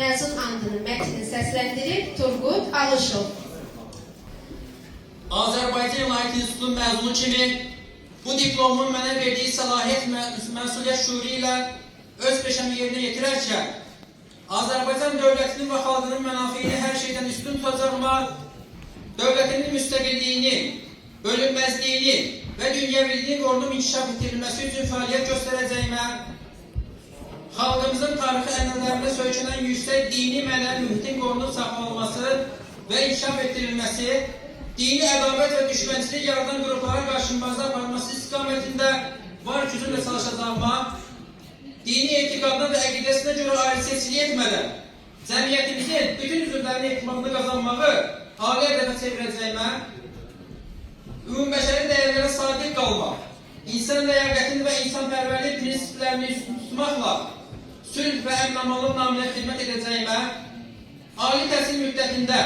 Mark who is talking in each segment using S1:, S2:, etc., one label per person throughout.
S1: məzun andının mətnini səsləndirir Turqut Alışov.
S2: Azərbaycan İlahiyyat İnstitutunun məzunu kimi bu diplomun mənə verdiyi səlahiyyət məsuliyyət şüuru ilə öz peşəmi yerinə yetirərkən Azərbaycan dövlətinin və xalqının mənafeyini hər şeydən üstün tutacağıma, dövlətinin müstəqilliyini, bölünməzliyini və dünyəviliyini qorunub inkişaf etdirilməsi üçün fəaliyyət göstərəcəyimə, xalqımızın tarixi ənənələrinə söykənən yüksək dini mənəvi mühitin qorunub saxlanılması və inkişaf etdirilməsi, dini ədavət və düşmənçilik yaradan qruplara qarşı mübarizə aparılması istiqamətində var gücümlə çalışacağıma, dini etiqadına və əqidəsinə görə ayrı seçkilik etmədən cəmiyyətimizin bütün üzvlərinin etimadını qazanmağı ali hədəfə çevirəcəyimə, ümumbəşəri dəyərlərə sadiq qalmaq, insan ləyaqətini və insanpərvərlik prinsiplərini üstün tutmaqla sülh və əmin-amanlıq naminə xidmət edəcəyimə, ali təhsil müddətində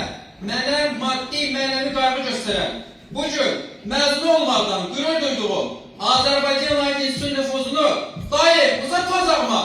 S2: mənə maddi, mənəvi qayğı göstərən, bugün məzun olmaqdan qürur duyduğum Azərbaycan İlahiyyat İnstitutunun nüfuzunu daim uzatmayacağıma